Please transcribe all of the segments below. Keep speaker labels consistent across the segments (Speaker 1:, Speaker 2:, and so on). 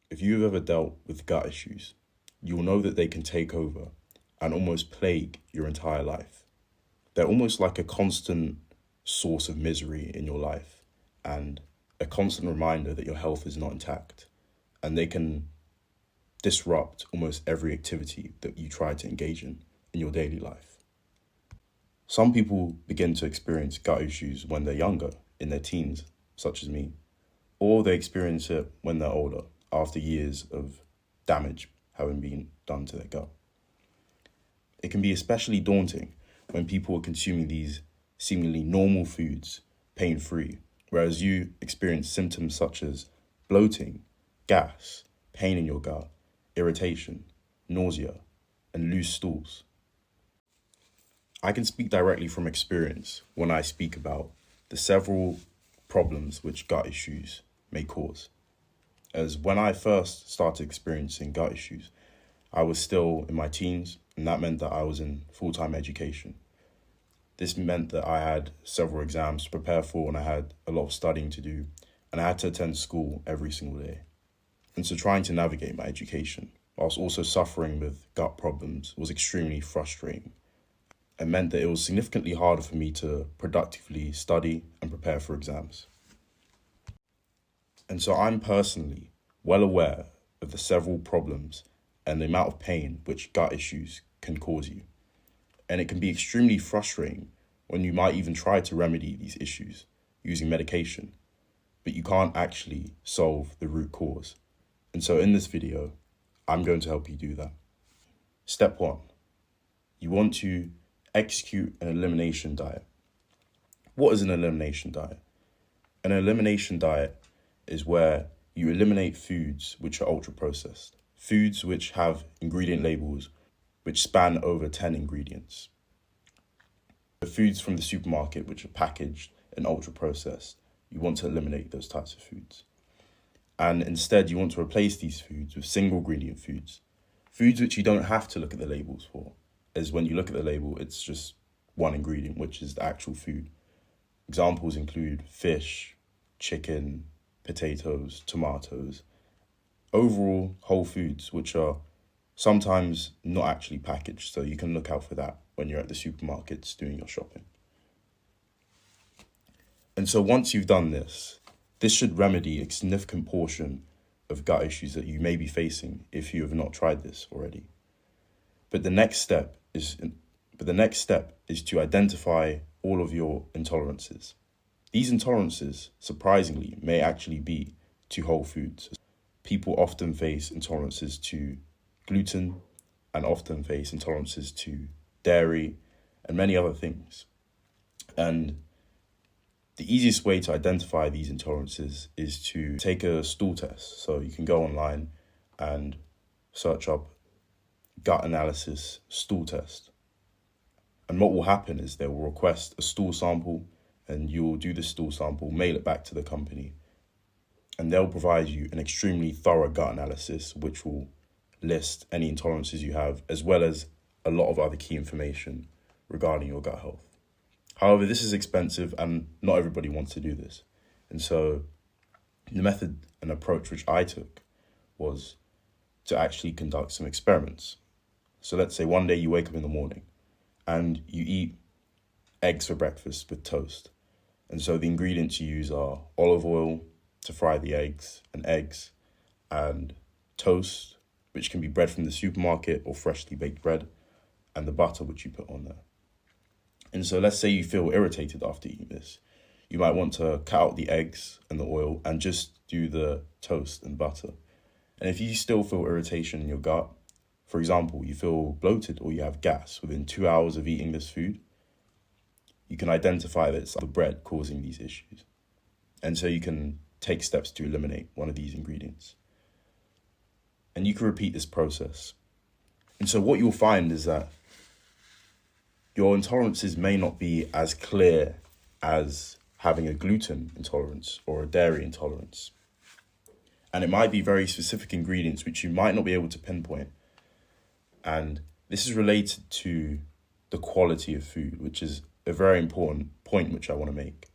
Speaker 1: If you've ever dealt with gut issues, you'll know that they can take over and almost plague your entire life. They're almost like a constant source of misery in your life and a constant reminder that your health is not intact. And they can disrupt almost every activity that you try to engage in your daily life. Some people begin to experience gut issues when they're younger, in their teens, such as me, or they experience it when they're older, after years of damage having been done to their gut. It can be especially daunting when people are consuming these seemingly normal foods pain-free, whereas you experience symptoms such as bloating, gas, pain in your gut, irritation, nausea, and loose stools. I can speak directly from experience when I speak about the several problems which gut issues may cause. As when I first started experiencing gut issues, I was still in my teens, and that meant that I was in full-time education. This meant that I had several exams to prepare for, and I had a lot of studying to do, and I had to attend school every single day. And so trying to navigate my education, whilst also suffering with gut problems, was extremely frustrating, and meant that it was significantly harder for me to productively study and prepare for exams. And so I'm personally well aware of the several problems and the amount of pain which gut issues can cause you. And it can be extremely frustrating when you might even try to remedy these issues using medication, but you can't actually solve the root cause. And so in this video, I'm going to help you do that. Step 1, you want to execute an elimination diet. What is an elimination diet? An elimination diet is where you eliminate foods which are ultra-processed, foods which have ingredient labels which span over 10 ingredients. The foods from the supermarket which are packaged and ultra-processed, you want to eliminate those types of foods. And instead, you want to replace these foods with single ingredient foods, foods which you don't have to look at the labels for, as when you look at the label, it's just one ingredient, which is the actual food. Examples include fish, chicken, potatoes, tomatoes, overall whole foods, which are sometimes not actually packaged. So you can look out for that when you're at the supermarkets doing your shopping. And so once you've done this, this should remedy a significant portion of gut issues that you may be facing if you have not tried this already. But the next step is to identify all of your intolerances. These intolerances, surprisingly, may actually be to whole foods. People often face intolerances to gluten and often face intolerances to dairy and many other things. And the easiest way to identify these intolerances is to take a stool test. So you can go online and search up gut analysis stool test. And what will happen is they will request a stool sample, and you'll do the stool sample, mail it back to the company, and they'll provide you an extremely thorough gut analysis, which will list any intolerances you have, as well as a lot of other key information regarding your gut health. However, this is expensive and not everybody wants to do this. And so the method and approach which I took was to actually conduct some experiments. So let's say one day you wake up in the morning and you eat eggs for breakfast with toast. And so the ingredients you use are olive oil to fry the eggs, and toast, which can be bread from the supermarket or freshly baked bread, and the butter which you put on there. And so let's say you feel irritated after eating this. You might want to cut out the eggs and the oil and just do the toast and butter. And if you still feel irritation in your gut, for example, you feel bloated or you have gas within 2 hours of eating this food, you can identify that it's the bread causing these issues. And so you can take steps to eliminate one of these ingredients. And you can repeat this process. And so what you'll find is that your intolerances may not be as clear as having a gluten intolerance or a dairy intolerance. And it might be very specific ingredients which you might not be able to pinpoint. And this is related to the quality of food, which is a very important point which I want to make.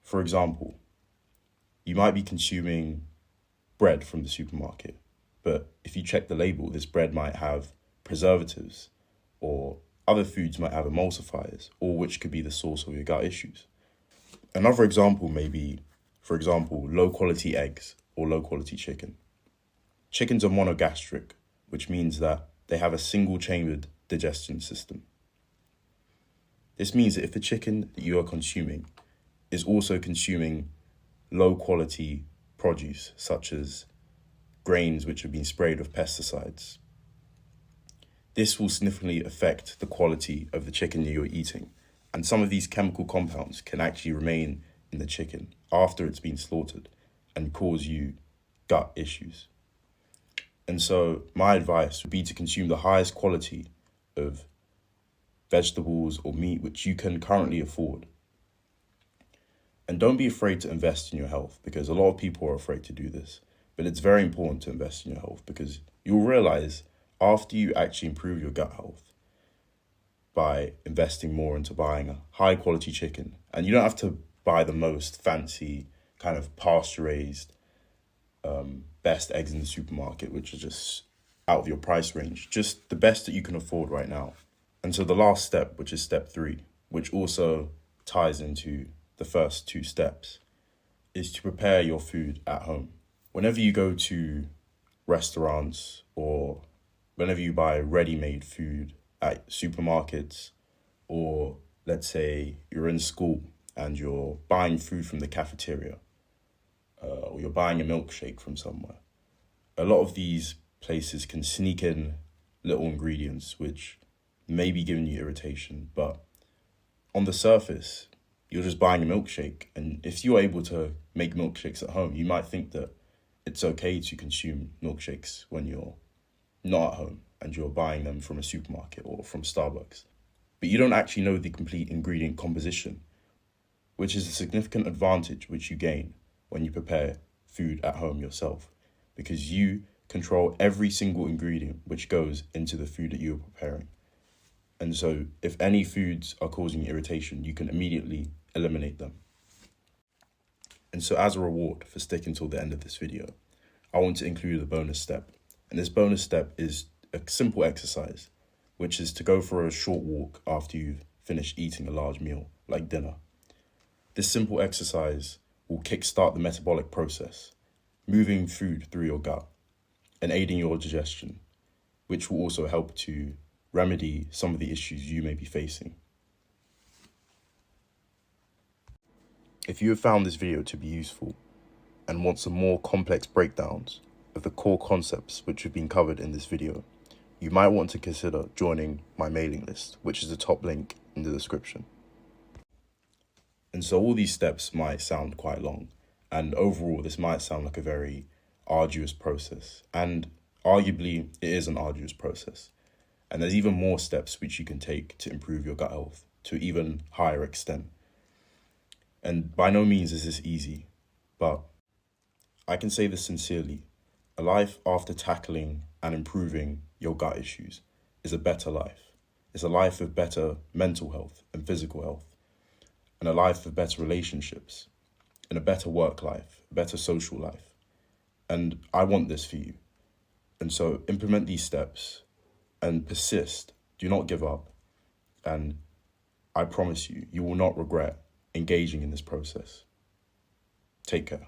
Speaker 1: For example, you might be consuming bread from the supermarket, But if you check the label, this bread might have preservatives, or other foods might have emulsifiers, all which could be the source of your gut issues. Another example may be, for example, low quality eggs or low quality chicken. Chickens are monogastric, which means that they have a single chambered digestion system. This means that if the chicken that you are consuming is also consuming low quality produce, such as grains which have been sprayed with pesticides, this will significantly affect the quality of the chicken that you're eating. And some of these chemical compounds can actually remain in the chicken after it's been slaughtered and cause you gut issues. And so my advice would be to consume the highest quality of vegetables or meat which you can currently afford. And don't be afraid to invest in your health, because a lot of people are afraid to do this. But it's very important to invest in your health, because you'll realize after you actually improve your gut health by investing more into buying a high quality chicken, and you don't have to buy the most fancy kind of pasture raised best eggs in the supermarket, which are just out of your price range, just the best that you can afford right now. And so the last step, which is step 3, which also ties into the first 2 steps, is to prepare your food at home. Whenever you go to restaurants or whenever you buy ready-made food at supermarkets, or let's say you're in school and you're buying food from the cafeteria, or you're buying a milkshake from somewhere, a lot of these places can sneak in little ingredients which may be giving you irritation, but on the surface, you're just buying a milkshake. And if you're able to make milkshakes at home, you might think that it's okay to consume milkshakes when you're not at home and you're buying them from a supermarket or from Starbucks. But you don't actually know the complete ingredient composition, which is a significant advantage which you gain when you prepare food at home yourself, because you control every single ingredient which goes into the food that you're preparing. And so if any foods are causing you irritation, you can immediately eliminate them. And so as a reward for sticking till the end of this video, I want to include a bonus step. And this bonus step is a simple exercise, which is to go for a short walk after you've finished eating a large meal, like dinner. This simple exercise will kickstart the metabolic process, moving food through your gut and aiding your digestion, which will also help to remedy some of the issues you may be facing. If you have found this video to be useful and want some more complex breakdowns of the core concepts which have been covered in this video, you might want to consider joining my mailing list, which is the top link in the description. And so all these steps might sound quite long, and overall this might sound like a very arduous process, and arguably it is an arduous process. And there's even more steps which you can take to improve your gut health to even higher extent. And by no means is this easy, but I can say this sincerely: a life after tackling and improving your gut issues is a better life. It's a life of better mental health and physical health, and a life of better relationships, and a better work life, a better social life. And I want this for you. And so implement these steps and persist. Do not give up. And I promise you, you will not regret engaging in this process. Take care.